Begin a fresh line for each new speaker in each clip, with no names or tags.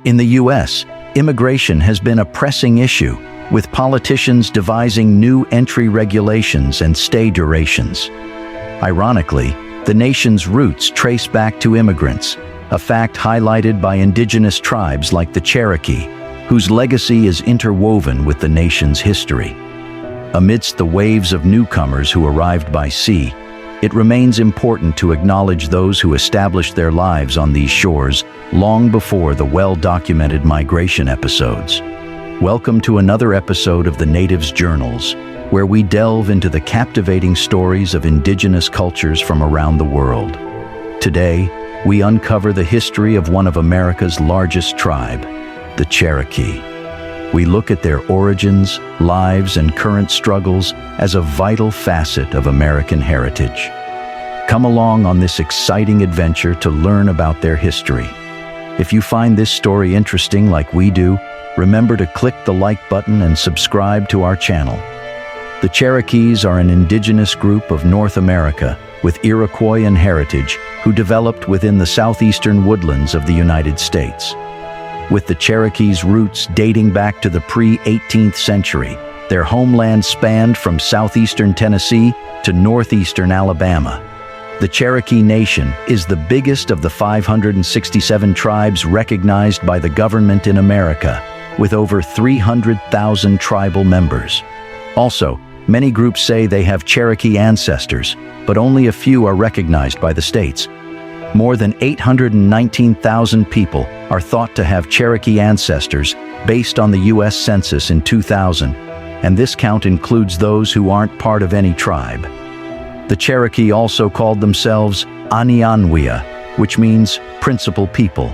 In the U.S., immigration has been a pressing issue, with politicians devising new entry regulations and stay durations. Ironically, the nation's roots trace back to immigrants, a fact highlighted by indigenous tribes like the Cherokee, whose legacy is interwoven with the nation's history. Amidst the waves of newcomers who arrived by sea, it remains important to acknowledge those who established their lives on these shores long before the well-documented migration episodes. Welcome to another episode of the Natives' Journals, where we delve into the captivating stories of indigenous cultures from around the world. Today, we uncover the history of one of America's largest tribe, the Cherokee. We look at their origins, lives, and current struggles as a vital facet of American heritage. Come along on this exciting adventure to learn about their history. If you find this story interesting like we do, remember to click the like button and subscribe to our channel. The Cherokees are an indigenous group of North America with Iroquoian heritage who developed within the southeastern woodlands of the United States. With the Cherokees' roots dating back to the pre-18th century, their homeland spanned from southeastern Tennessee to northeastern Alabama. The Cherokee Nation is the biggest of the 567 tribes recognized by the government in America, with over 300,000 tribal members. Also, many groups say they have Cherokee ancestors, but only a few are recognized by the states. More than 819,000 people are thought to have Cherokee ancestors based on the U.S. Census in 2000, and this count includes those who aren't part of any tribe. The Cherokee also called themselves Anianwia, which means principal people.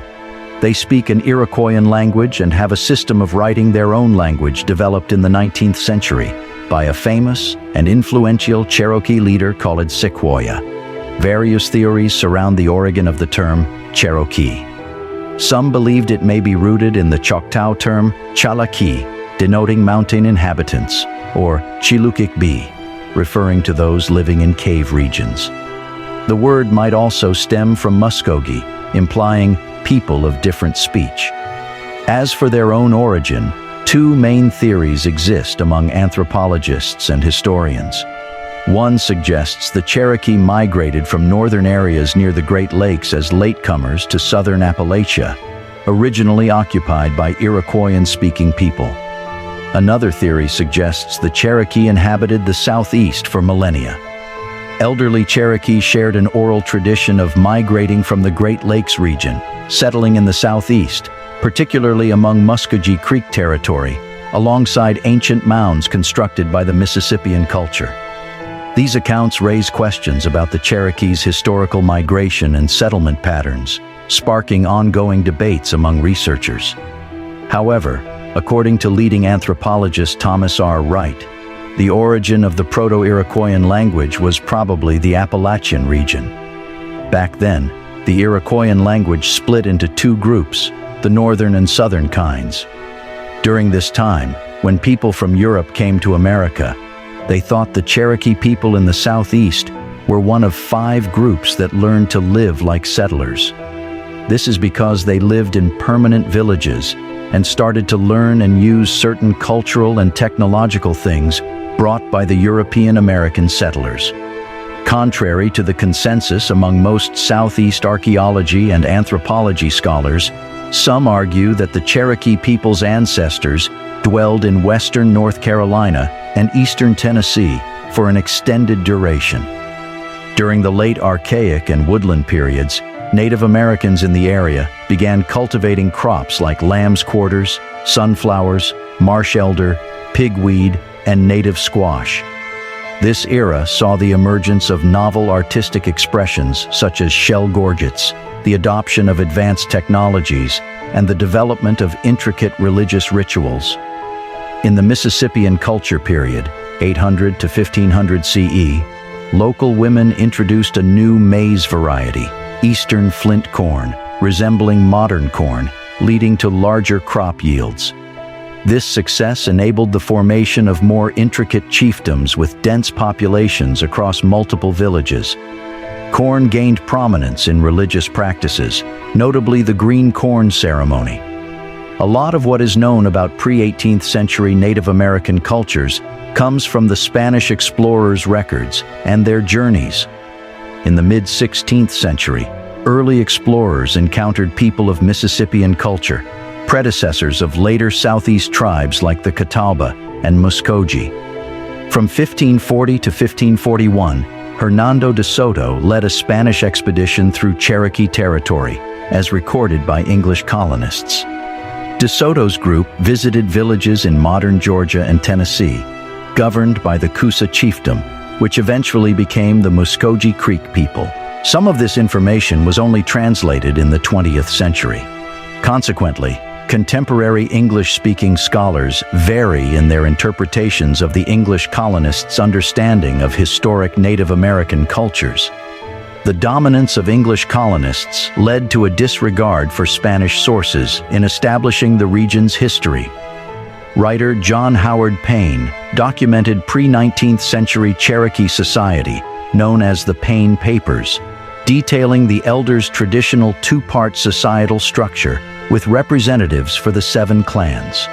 They speak an Iroquoian language and have a system of writing their own language developed in the 19th century by a famous and influential Cherokee leader called Sequoyah. Various theories surround the origin of the term Cherokee. Some believed it may be rooted in the Choctaw term Chalaki, denoting mountain inhabitants, or Chilukik, referring to those living in cave regions. The word might also stem from Muskogee, implying people of different speech. As for their own origin, two main theories exist among anthropologists and historians. One suggests the Cherokee migrated from northern areas near the Great Lakes as latecomers to southern Appalachia, originally occupied by Iroquoian-speaking people. Another theory suggests the Cherokee inhabited the southeast for millennia. Elderly Cherokee shared an oral tradition of migrating from the Great Lakes region, settling in the southeast, particularly among Muskogee Creek territory, alongside ancient mounds constructed by the Mississippian culture. These accounts raise questions about the Cherokees' historical migration and settlement patterns, sparking ongoing debates among researchers. However, according to leading anthropologist Thomas R. Wright, the origin of the Proto-Iroquoian language was probably the Appalachian region. Back then, the Iroquoian language split into two groups, the northern and southern kinds. During this time, when people from Europe came to America, they thought the Cherokee people in the southeast were one of 5 groups that learned to live like settlers. This is because they lived in permanent villages and started to learn and use certain cultural and technological things brought by the European American settlers. Contrary to the consensus among most Southeast archaeology and anthropology scholars, some argue that the Cherokee people's ancestors dwelled in western North Carolina and eastern Tennessee for an extended duration. During the late Archaic and woodland periods, Native Americans in the area began cultivating crops like lamb's quarters, sunflowers, marsh elder, pigweed, and native squash. This era saw the emergence of novel artistic expressions such as shell gorgets, the adoption of advanced technologies, and the development of intricate religious rituals. In the Mississippian culture period, 800 to 1500 CE, local women introduced a new maize variety, Eastern flint corn, resembling modern corn, leading to larger crop yields. This success enabled the formation of more intricate chiefdoms with dense populations across multiple villages. Corn gained prominence in religious practices, notably the green corn ceremony. A lot of what is known about pre-18th century Native American cultures comes from the Spanish explorers' records and their journeys. In the mid-16th century, early explorers encountered people of Mississippian culture, predecessors of later Southeast tribes like the Catawba and Muskogee. From 1540 to 1541, Hernando de Soto led a Spanish expedition through Cherokee territory, as recorded by English colonists. De Soto's group visited villages in modern Georgia and Tennessee, governed by the Coosa chiefdom, which eventually became the Muskogee Creek people. Some of this information was only translated in the 20th century. Consequently, contemporary English-speaking scholars vary in their interpretations of the English colonists' understanding of historic Native American cultures. The dominance of English colonists led to a disregard for Spanish sources in establishing the region's history. Writer John Howard Payne documented pre-19th century Cherokee society, known as the Payne Papers, detailing the elders' traditional two-part societal structure with representatives for the 7 clans.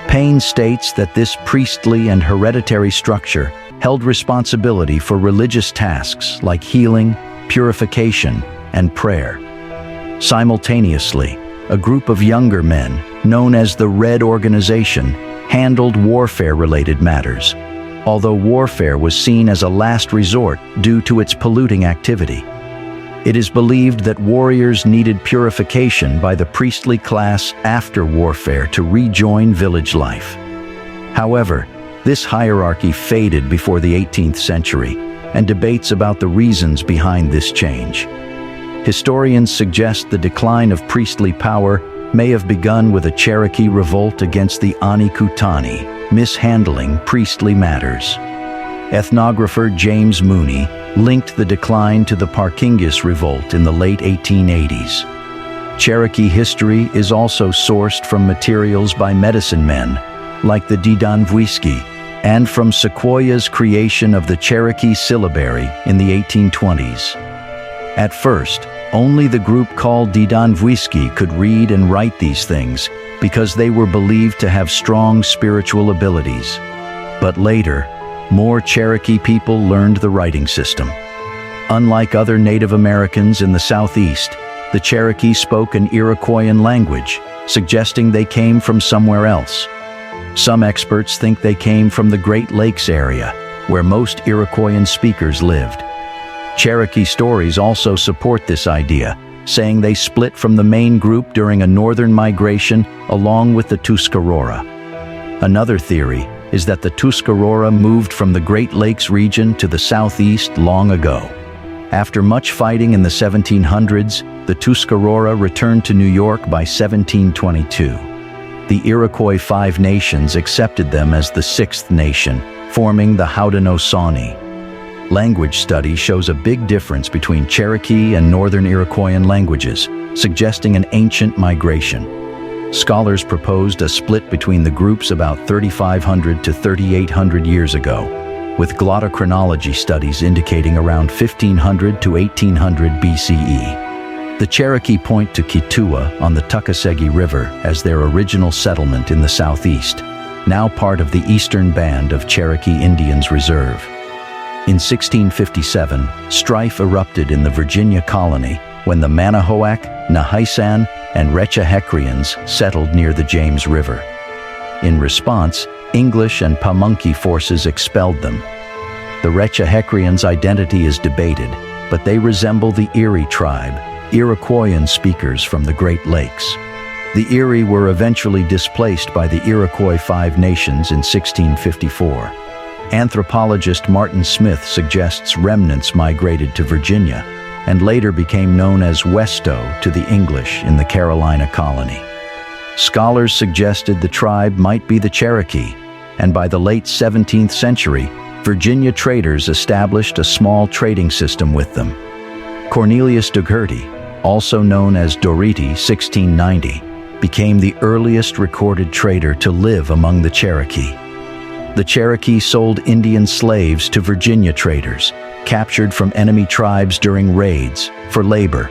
Payne states that this priestly and hereditary structure held responsibility for religious tasks like healing, purification, and prayer. Simultaneously, a group of younger men, known as the Red Organization, handled warfare-related matters, although warfare was seen as a last resort due to its polluting activity. It is believed that warriors needed purification by the priestly class after warfare to rejoin village life. However, this hierarchy faded before the 18th century, and debates about the reasons behind this change. Historians suggest the decline of priestly power may have begun with a Cherokee revolt against the Anikutani, mishandling priestly matters. Ethnographer James Mooney linked the decline to the Parkingus Revolt in the late 1880s. Cherokee history is also sourced from materials by medicine men, like the Didonvuiski, and from Sequoyah's creation of the Cherokee syllabary in the 1820s. At first, only the group called Didonvuiski could read and write these things because they were believed to have strong spiritual abilities. But later, more Cherokee people learned the writing system. Unlike other Native Americans in the Southeast, the Cherokee spoke an Iroquoian language, suggesting they came from somewhere else. Some experts think they came from the Great Lakes area, where most Iroquoian speakers lived. Cherokee stories also support this idea, saying they split from the main group during a northern migration along with the Tuscarora. Another theory is that the Tuscarora moved from the Great Lakes region to the southeast long ago. After much fighting in the 1700s, the Tuscarora returned to New York by 1722. The Iroquois Five Nations accepted them as the sixth nation, forming the Haudenosaunee. Language study shows a big difference between Cherokee and Northern Iroquoian languages, suggesting an ancient migration. Scholars proposed a split between the groups about 3,500 to 3,800 years ago, with glottochronology studies indicating around 1,500 to 1,800 BCE. The Cherokee point to Kituah on the Tuckasegee River as their original settlement in the southeast, now part of the eastern band of Cherokee Indians Reserve. In 1657, strife erupted in the Virginia colony when the Manahoac, Nahisan, and Rechahecrians settled near the James River. In response, English and Pamunkey forces expelled them. The Rechahecrians' identity is debated, but they resemble the Erie tribe, Iroquoian speakers from the Great Lakes. The Erie were eventually displaced by the Iroquois Five Nations in 1654. Anthropologist Martin Smith suggests remnants migrated to Virginia and later became known as Westo to the English in the Carolina colony. Scholars suggested the tribe might be the Cherokee, and by the late 17th century, Virginia traders established a small trading system with them. Cornelius Dougherty, also known as Doherty 1690, became the earliest recorded trader to live among the Cherokee. The Cherokee sold Indian slaves to Virginia traders, captured from enemy tribes during raids, for labor.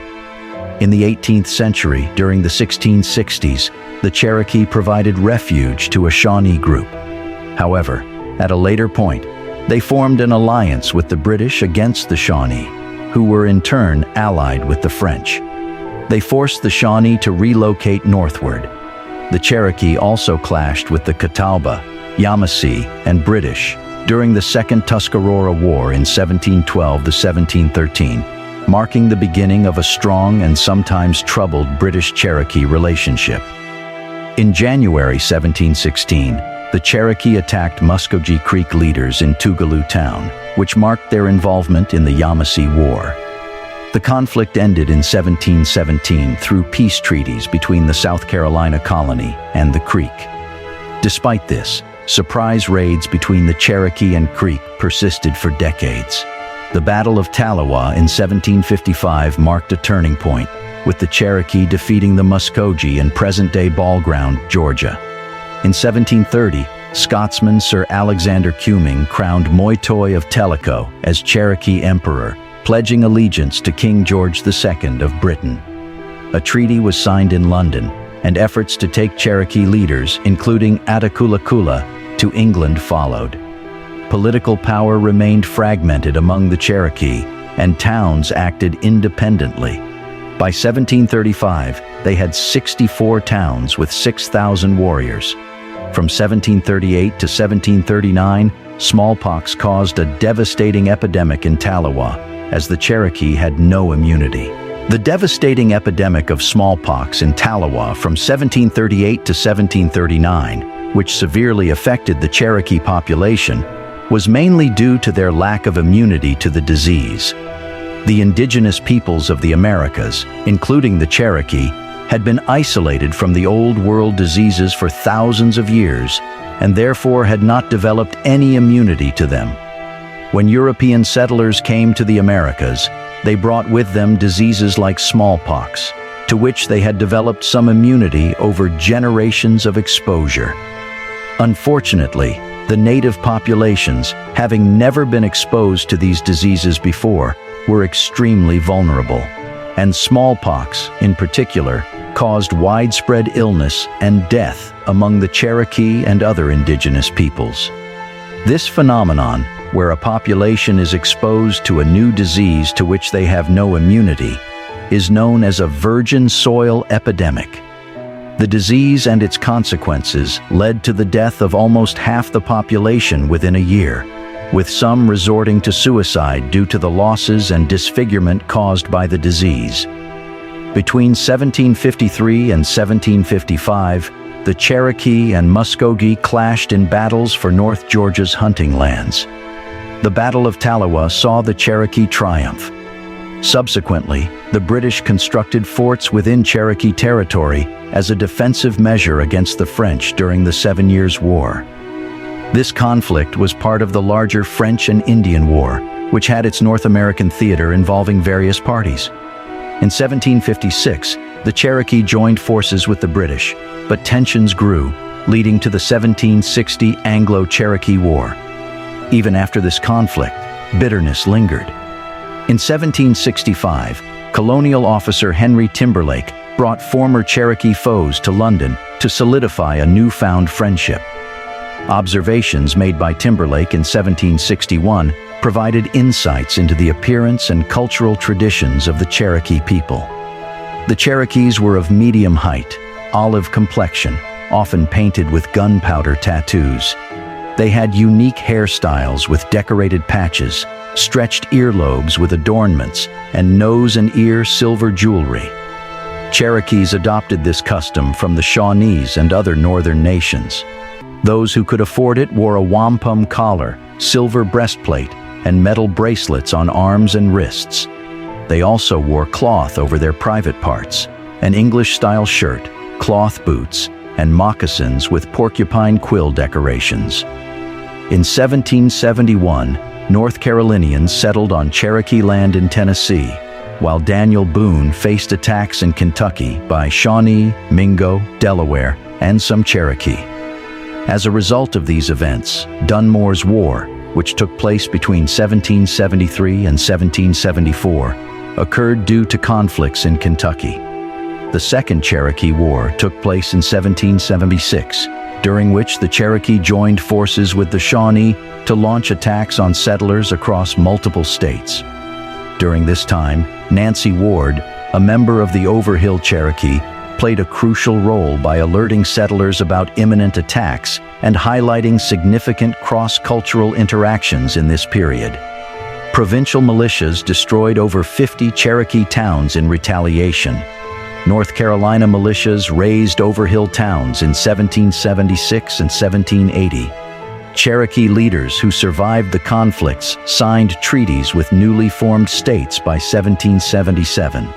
In the 18th century, during the 1660s, the Cherokee provided refuge to a Shawnee group. However, at a later point, they formed an alliance with the British against the Shawnee, who were in turn allied with the French. They forced the Shawnee to relocate northward. The Cherokee also clashed with the Catawba, Yamasee, and British during the Second Tuscarora War in 1712–1713, marking the beginning of a strong and sometimes troubled British-Cherokee relationship. In January 1716, the Cherokee attacked Muskogee Creek leaders in Tougaloo Town, which marked their involvement in the Yamasee War. The conflict ended in 1717 through peace treaties between the South Carolina colony and the Creek. Despite this, surprise raids between the Cherokee and Creek persisted for decades. The Battle of Tallawah in 1755 marked a turning point, with the Cherokee defeating the Muskogee in present-day Ball Ground, Georgia. In 1730, Scotsman Sir Alexander Cuming crowned Moytoy of Tellico as Cherokee Emperor, pledging allegiance to King George II of Britain. A treaty was signed in London, and efforts to take Cherokee leaders, including Attakullakulla, to England followed. Political power remained fragmented among the Cherokee, and towns acted independently. By 1735, they had 64 towns with 6,000 warriors. From 1738 to 1739, smallpox caused a devastating epidemic in Tallawah, as the Cherokee had no immunity. The devastating epidemic of smallpox in Tallawah from 1738 to 1739, which severely affected the Cherokee population, was mainly due to their lack of immunity to the disease. The indigenous peoples of the Americas, including the Cherokee, had been isolated from the Old World diseases for thousands of years and therefore had not developed any immunity to them. When European settlers came to the Americas, they brought with them diseases like smallpox, to which they had developed some immunity over generations of exposure. Unfortunately, the native populations, having never been exposed to these diseases before, were extremely vulnerable, and smallpox, in particular, caused widespread illness and death among the Cherokee and other indigenous peoples. This phenomenon, where a population is exposed to a new disease to which they have no immunity, is known as a virgin soil epidemic. The disease and its consequences led to the death of almost half the population within a year, with some resorting to suicide due to the losses and disfigurement caused by the disease. Between 1753 and 1755, the Cherokee and Muskogee clashed in battles for North Georgia's hunting lands. The Battle of Tallawah saw the Cherokee triumph. Subsequently, the British constructed forts within Cherokee territory as a defensive measure against the French during the 7 Years' War. This conflict was part of the larger French and Indian War, which had its North American theater involving various parties. In 1756, the Cherokee joined forces with the British, but tensions grew, leading to the 1760 Anglo-Cherokee War. Even after this conflict, bitterness lingered. In 1765, colonial officer Henry Timberlake brought former Cherokee foes to London to solidify a newfound friendship. Observations made by Timberlake in 1761 provided insights into the appearance and cultural traditions of the Cherokee people. The Cherokees were of medium height, olive complexion, often painted with gunpowder tattoos. They had unique hairstyles with decorated patches, stretched earlobes with adornments, and nose and ear silver jewelry. Cherokees adopted this custom from the Shawnees and other northern nations. Those who could afford it wore a wampum collar, silver breastplate, and metal bracelets on arms and wrists. They also wore cloth over their private parts, an English-style shirt, cloth boots, and moccasins with porcupine quill decorations. In 1771, North Carolinians settled on Cherokee land in Tennessee, while Daniel Boone faced attacks in Kentucky by Shawnee, Mingo, Delaware, and some Cherokee. As a result of these events, Dunmore's War, which took place between 1773 and 1774, occurred due to conflicts in Kentucky. The Second Cherokee War took place in 1776, during which the Cherokee joined forces with the Shawnee to launch attacks on settlers across multiple states. During this time, Nancy Ward, a member of the Overhill Cherokee, played a crucial role by alerting settlers about imminent attacks and highlighting significant cross-cultural interactions in this period. Provincial militias destroyed over 50 Cherokee towns in retaliation. North Carolina militias razed Overhill towns in 1776 and 1780. Cherokee leaders who survived the conflicts signed treaties with newly formed states by 1777.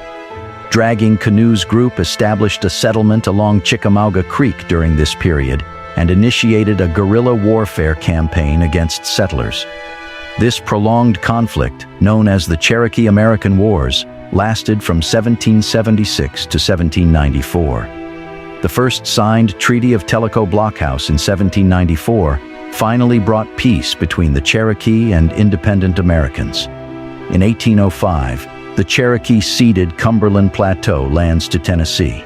Dragging Canoes Group established a settlement along Chickamauga Creek during this period and initiated a guerrilla warfare campaign against settlers. This prolonged conflict, known as the Cherokee-American Wars, lasted from 1776 to 1794. The first signed Treaty of Tellico Blockhouse in 1794 finally brought peace between the Cherokee and independent Americans. In 1805, the Cherokee ceded Cumberland Plateau lands to Tennessee.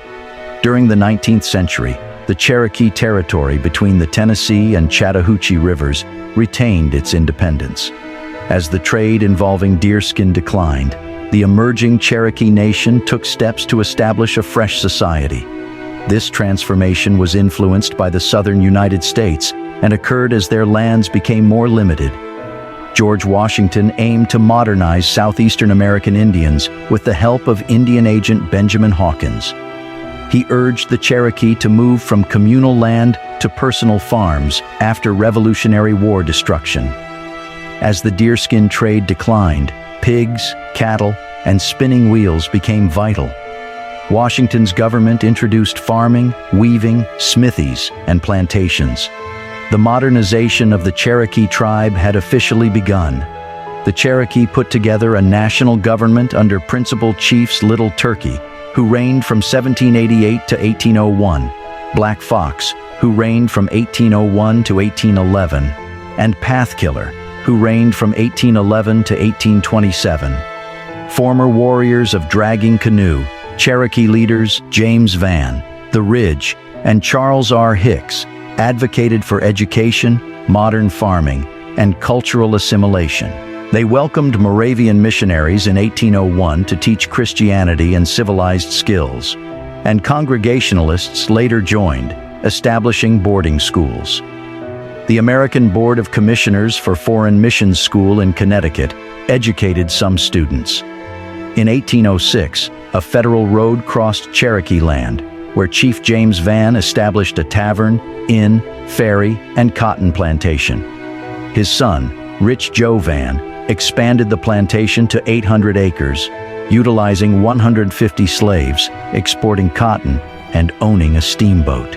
During the 19th century, the Cherokee territory between the Tennessee and Chattahoochee rivers retained its independence. As the trade involving deerskin declined, the emerging Cherokee nation took steps to establish a fresh society. This transformation was influenced by the southern United States and occurred as their lands became more limited. George Washington aimed to modernize southeastern American Indians with the help of Indian agent Benjamin Hawkins. He urged the Cherokee to move from communal land to personal farms after Revolutionary War destruction. As the deerskin trade declined, pigs, cattle, and spinning wheels became vital. Washington's government introduced farming, weaving, smithies, and plantations. The modernization of the Cherokee tribe had officially begun. The Cherokee put together a national government under Principal Chiefs Little Turkey, who reigned from 1788 to 1801, Black Fox, who reigned from 1801 to 1811, and Pathkiller, who reigned from 1811 to 1827. Former warriors of Dragging Canoe, Cherokee leaders James Vann, The Ridge, and Charles R. Hicks advocated for education, modern farming, and cultural assimilation. They welcomed Moravian missionaries in 1801 to teach Christianity and civilized skills, and Congregationalists later joined, establishing boarding schools. The American Board of Commissioners for Foreign Missions School in Connecticut educated some students. In 1806, a federal road crossed Cherokee land, where Chief James Vann established a tavern, inn, ferry, and cotton plantation. His son, Rich Joe Vann, expanded the plantation to 800 acres, utilizing 150 slaves, exporting cotton, and owning a steamboat.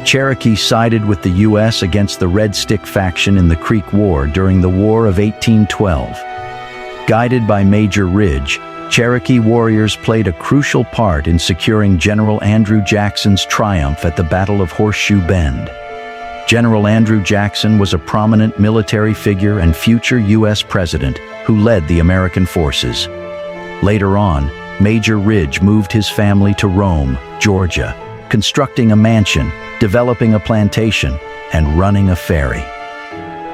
Cherokee sided with the U.S. against the Red Stick faction in the Creek War during the War of 1812. Guided by Major Ridge, Cherokee warriors played a crucial part in securing General Andrew Jackson's triumph at the Battle of Horseshoe Bend. General Andrew Jackson was a prominent military figure and future U.S. president who led the American forces. Later on, Major Ridge moved his family to Rome, Georgia, constructing a mansion, developing a plantation, and running a ferry.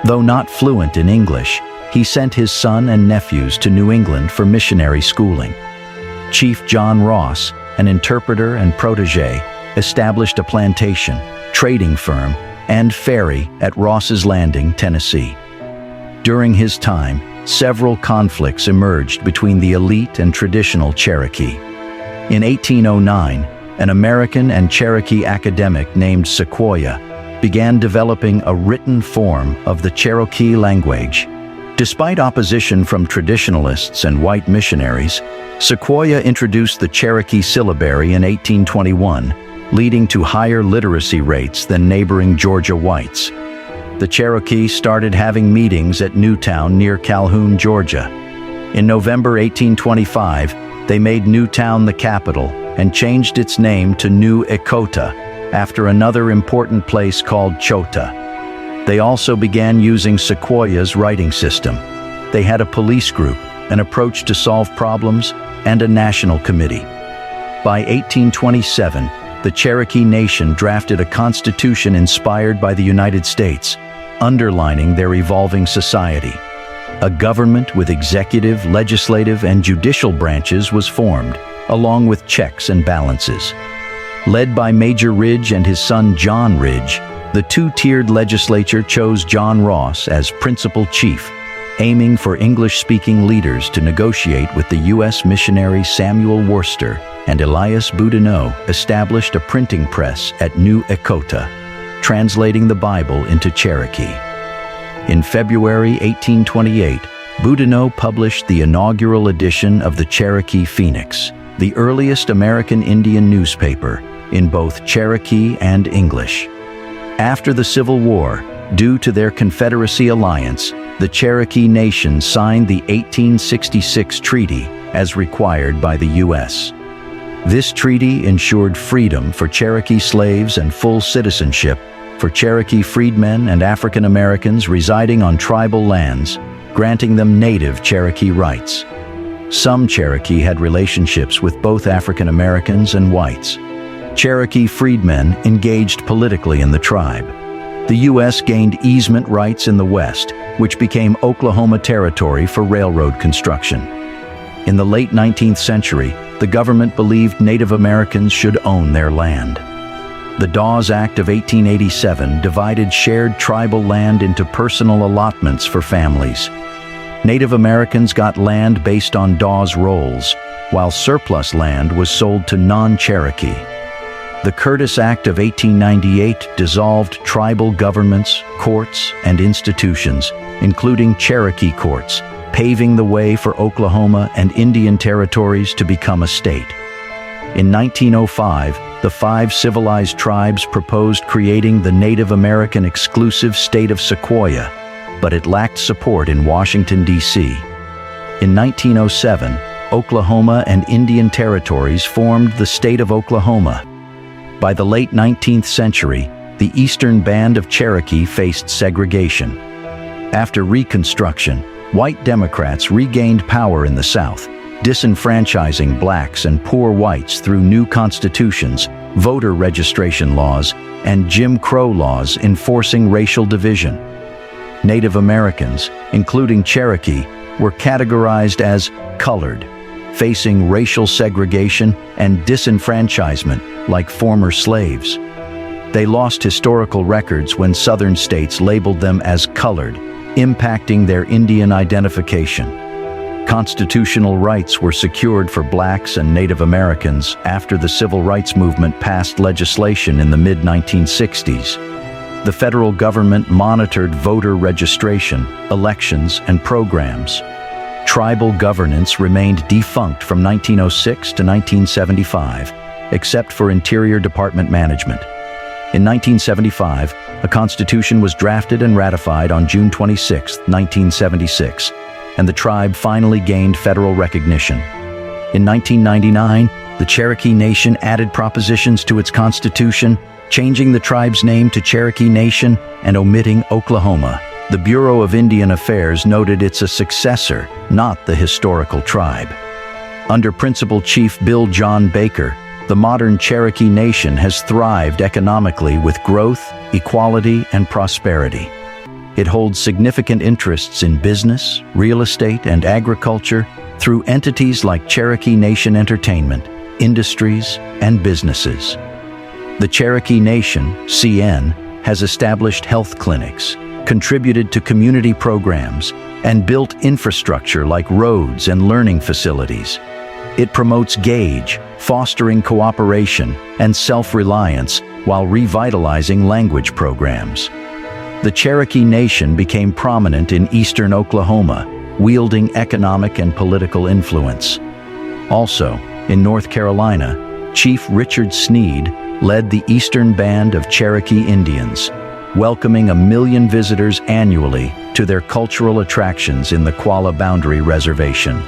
Though not fluent in English, he sent his son and nephews to New England for missionary schooling. Chief John Ross, an interpreter and protege, established a plantation, trading firm, and ferry at Ross's Landing, Tennessee. During his time, several conflicts emerged between the elite and traditional Cherokee. In 1809, an American and Cherokee academic named Sequoyah began developing a written form of the Cherokee language. Despite opposition from traditionalists and white missionaries, Sequoyah introduced the Cherokee syllabary in 1821, leading to higher literacy rates than neighboring Georgia whites. The Cherokee started having meetings at Newtown near Calhoun, Georgia. In November 1825, they made Newtown the capital and changed its name to New Echota, after another important place called Chota. They also began using Sequoyah's writing system. They had a police group, an approach to solve problems, and a national committee. By 1827, the Cherokee Nation drafted a constitution inspired by the United States, underlining their evolving society. A government with executive, legislative, and judicial branches was formed, along with checks and balances. Led by Major Ridge and his son John Ridge, the two-tiered legislature chose John Ross as principal chief, aiming for English-speaking leaders to negotiate with the U.S. missionary Samuel Worcester, and Elias Boudinot established a printing press at New Echota, translating the Bible into Cherokee. In February 1828, Boudinot published the inaugural edition of the Cherokee Phoenix, the earliest American Indian newspaper, in both Cherokee and English. After the Civil War, due to their Confederacy alliance, the Cherokee Nation signed the 1866 treaty as required by the U.S. This treaty ensured freedom for Cherokee slaves and full citizenship for Cherokee freedmen and African Americans residing on tribal lands, granting them native Cherokee rights. Some Cherokee had relationships with both African Americans and whites. Cherokee freedmen engaged politically in the tribe. The U.S. gained easement rights in the West, which became Oklahoma Territory for railroad construction. In the late 19th century, the government believed Native Americans should own their land. The Dawes Act of 1887 divided shared tribal land into personal allotments for families. Native Americans got land based on Dawes rolls, while surplus land was sold to non-Cherokee. The Curtis Act of 1898 dissolved tribal governments, courts, and institutions, including Cherokee courts, paving the way for Oklahoma and Indian territories to become a state. In 1905, the 5 civilized tribes proposed creating the Native American exclusive state of Sequoia, but it lacked support in Washington, D.C. In 1907, Oklahoma and Indian territories formed the state of Oklahoma. By the late 19th century, the Eastern Band of Cherokee faced segregation. After Reconstruction, white Democrats regained power in the South, disenfranchising blacks and poor whites through new constitutions, voter registration laws, and Jim Crow laws enforcing racial division. Native Americans, including Cherokee, were categorized as colored, facing racial segregation and disenfranchisement like former slaves. They lost historical records when Southern states labeled them as colored, impacting their Indian identification. Constitutional rights were secured for blacks and Native Americans after the Civil Rights Movement passed legislation in the mid-1960s. The federal government monitored voter registration, elections, and programs. Tribal governance remained defunct from 1906 to 1975, except for Interior Department management. In 1975, a constitution was drafted and ratified on June 26, 1976, and the tribe finally gained federal recognition. In 1999, the Cherokee Nation added propositions to its constitution, changing the tribe's name to Cherokee Nation and omitting Oklahoma. The Bureau of Indian Affairs noted it's a successor, not the historical tribe. Under Principal Chief Bill John Baker, the modern Cherokee Nation has thrived economically with growth, equality, and prosperity. It holds significant interests in business, real estate, and agriculture through entities like Cherokee Nation Entertainment, industries, and businesses. The Cherokee Nation, CN, has established health clinics, contributed to community programs, and built infrastructure like roads and learning facilities. It promotes GAGE, fostering cooperation and self-reliance while revitalizing language programs. The Cherokee Nation became prominent in eastern Oklahoma, wielding economic and political influence. Also, in North Carolina, Chief Richard Sneed led the Eastern Band of Cherokee Indians, welcoming 1 million visitors annually to their cultural attractions in the Qualla Boundary Reservation.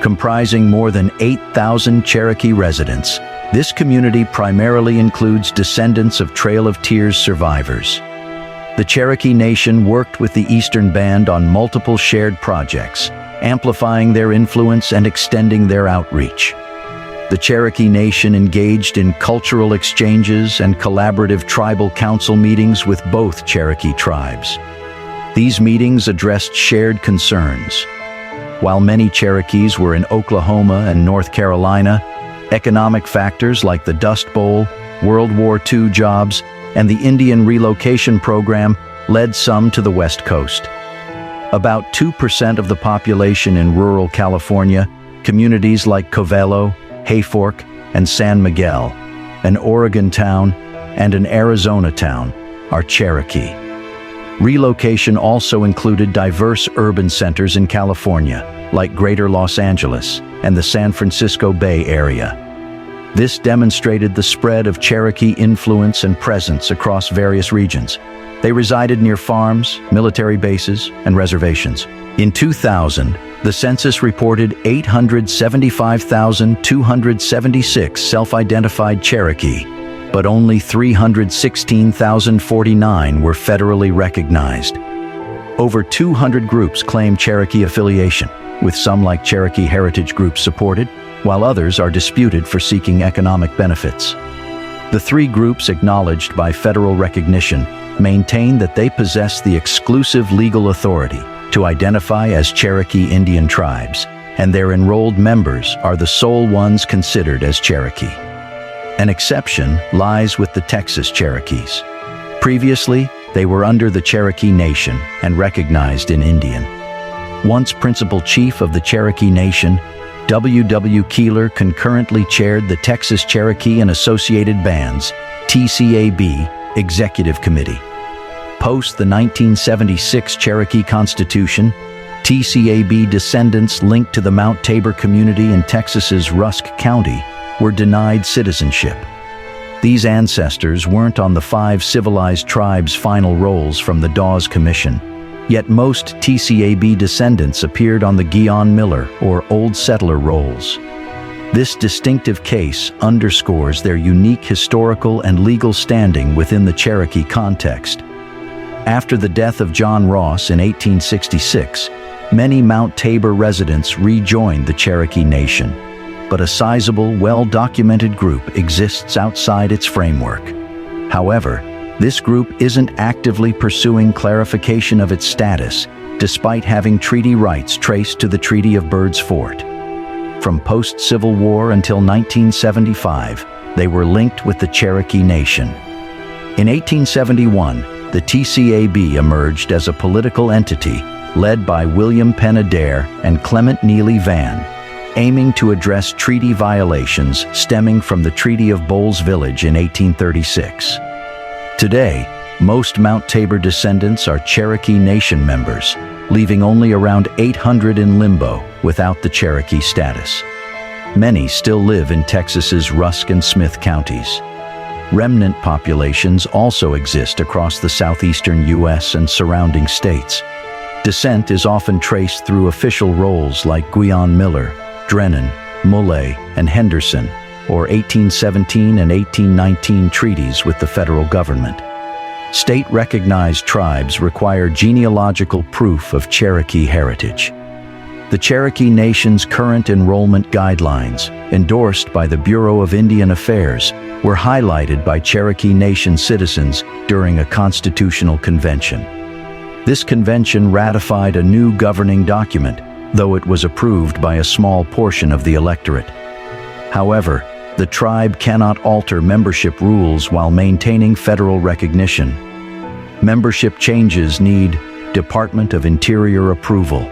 Comprising more than 8,000 Cherokee residents, this community primarily includes descendants of Trail of Tears survivors. The Cherokee Nation worked with the Eastern Band on multiple shared projects, amplifying their influence and extending their outreach. The Cherokee Nation engaged in cultural exchanges and collaborative tribal council meetings with both Cherokee tribes. These meetings addressed shared concerns. While many Cherokees were in Oklahoma and North Carolina, economic factors like the Dust Bowl, World War II jobs, and the Indian Relocation Program led some to the West Coast. About 2% of the population in rural California, communities like Covelo, Hayfork, and San Miguel, an Oregon town, and an Arizona town, are Cherokee. Relocation also included diverse urban centers in California, like Greater Los Angeles and the San Francisco Bay Area. This demonstrated the spread of Cherokee influence and presence across various regions. They resided near farms, military bases, and reservations. In 2000, the census reported 875,276 self-identified Cherokee, but only 316,049 were federally recognized. Over 200 groups claim Cherokee affiliation, with some like Cherokee Heritage Groups supported, while others are disputed for seeking economic benefits. The three groups acknowledged by federal recognition maintain that they possess the exclusive legal authority to identify as Cherokee Indian tribes, and their enrolled members are the sole ones considered as Cherokee. An exception lies with the Texas Cherokees. Previously, they were under the Cherokee Nation and recognized in Indian. Once principal chief of the Cherokee Nation, W. Keeler concurrently chaired the Texas Cherokee and Associated Bands, TCAB, Executive Committee. Post the 1976 Cherokee Constitution, TCAB descendants linked to the Mount Tabor community in Texas's Rusk County were denied citizenship. These ancestors weren't on the 5 civilized tribes' final rolls from the Dawes Commission, yet most TCAB descendants appeared on the Guion Miller or Old Settler rolls. This distinctive case underscores their unique historical and legal standing within the Cherokee context. After the death of John Ross in 1866, many Mount Tabor residents rejoined the Cherokee Nation, but a sizable, well-documented group exists outside its framework. However, this group isn't actively pursuing clarification of its status, despite having treaty rights traced to the Treaty of Bird's Fort. From post-Civil War until 1975, they were linked with the Cherokee Nation. In 1871, the TCAB emerged as a political entity led by William Penn Adair and Clement Neely Vann, aiming to address treaty violations stemming from the Treaty of Bowles Village in 1836. Today, most Mount Tabor descendants are Cherokee Nation members, leaving only around 800 in limbo without the Cherokee status. Many still live in Texas's Rusk and Smith counties. Remnant populations also exist across the southeastern U.S. and surrounding states. Descent is often traced through official rolls like Guion Miller, Drennan, Mullay, and Henderson, or 1817 and 1819 treaties with the federal government. State-recognized tribes require genealogical proof of Cherokee heritage. The Cherokee Nation's current enrollment guidelines, endorsed by the Bureau of Indian Affairs, were highlighted by Cherokee Nation citizens during a constitutional convention. This convention ratified a new governing document, though it was approved by a small portion of the electorate. However, the tribe cannot alter membership rules while maintaining federal recognition. Membership changes need Department of Interior approval.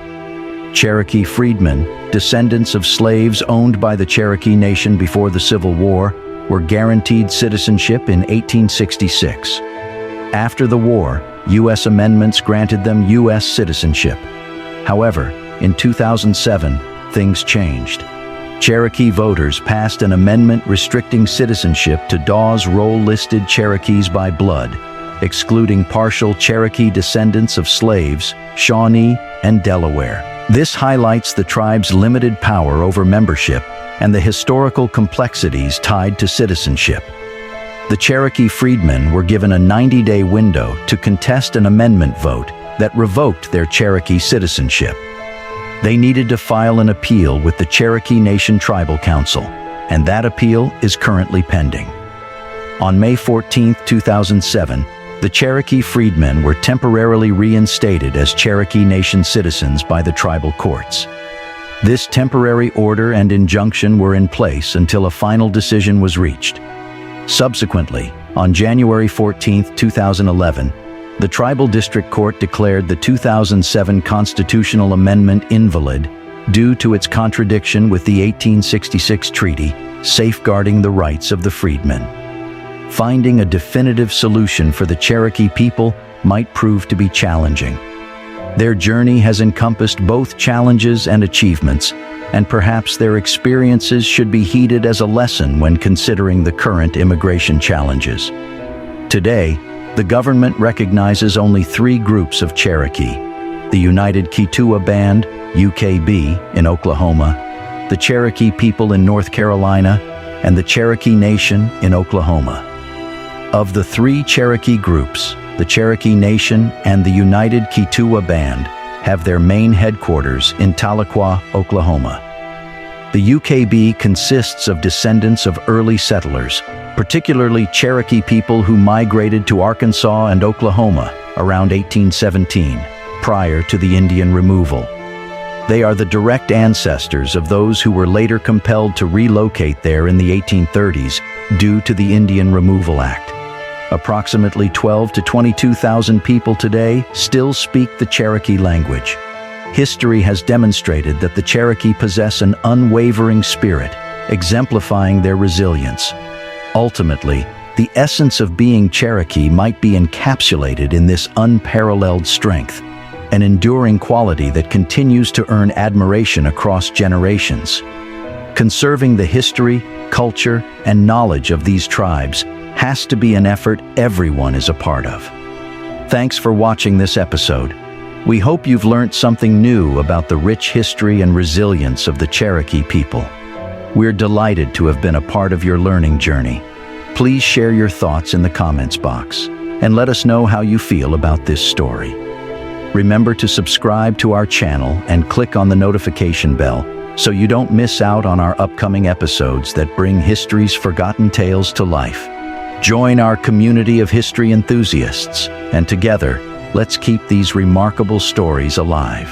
Cherokee freedmen, descendants of slaves owned by the Cherokee Nation before the Civil War, were guaranteed citizenship in 1866. After the war, U.S. amendments granted them U.S. citizenship. However, in 2007, things changed. Cherokee voters passed an amendment restricting citizenship to Dawes roll-listed Cherokees by blood, excluding partial Cherokee descendants of slaves, Shawnee, and Delaware. This highlights the tribe's limited power over membership and the historical complexities tied to citizenship. The Cherokee freedmen were given a 90-day window to contest an amendment vote that revoked their Cherokee citizenship. They needed to file an appeal with the Cherokee Nation Tribal Council, and that appeal is currently pending. On May 14, 2007, the Cherokee freedmen were temporarily reinstated as Cherokee Nation citizens by the tribal courts. This temporary order and injunction were in place until a final decision was reached. Subsequently, on January 14, 2011, the Tribal District Court declared the 2007 constitutional amendment invalid due to its contradiction with the 1866 treaty safeguarding the rights of the freedmen. Finding a definitive solution for the Cherokee people might prove to be challenging. Their journey has encompassed both challenges and achievements, and perhaps their experiences should be heeded as a lesson when considering the current immigration challenges. Today, the government recognizes only 3 groups of Cherokee: the United Keetoowah Band, UKB, in Oklahoma, the Cherokee people in North Carolina, and the Cherokee Nation in Oklahoma. Of the 3 Cherokee groups, the Cherokee Nation and the United Keetoowah Band have their main headquarters in Tahlequah, Oklahoma. The UKB consists of descendants of early settlers, particularly Cherokee people who migrated to Arkansas and Oklahoma around 1817, prior to the Indian removal. They are the direct ancestors of those who were later compelled to relocate there in the 1830s due to the Indian Removal Act. Approximately 12,000 to 22,000 people today still speak the Cherokee language. History has demonstrated that the Cherokee possess an unwavering spirit, exemplifying their resilience. Ultimately, the essence of being Cherokee might be encapsulated in this unparalleled strength, an enduring quality that continues to earn admiration across generations. Conserving the history, culture, and knowledge of these tribes has to be an effort everyone is a part of. Thanks for watching this episode. We hope you've learned something new about the rich history and resilience of the Cherokee people. We're delighted to have been a part of your learning journey. Please share your thoughts in the comments box and let us know how you feel about this story. Remember to subscribe to our channel and click on the notification bell so you don't miss out on our upcoming episodes that bring history's forgotten tales to life. Join our community of history enthusiasts, and together, let's keep these remarkable stories alive.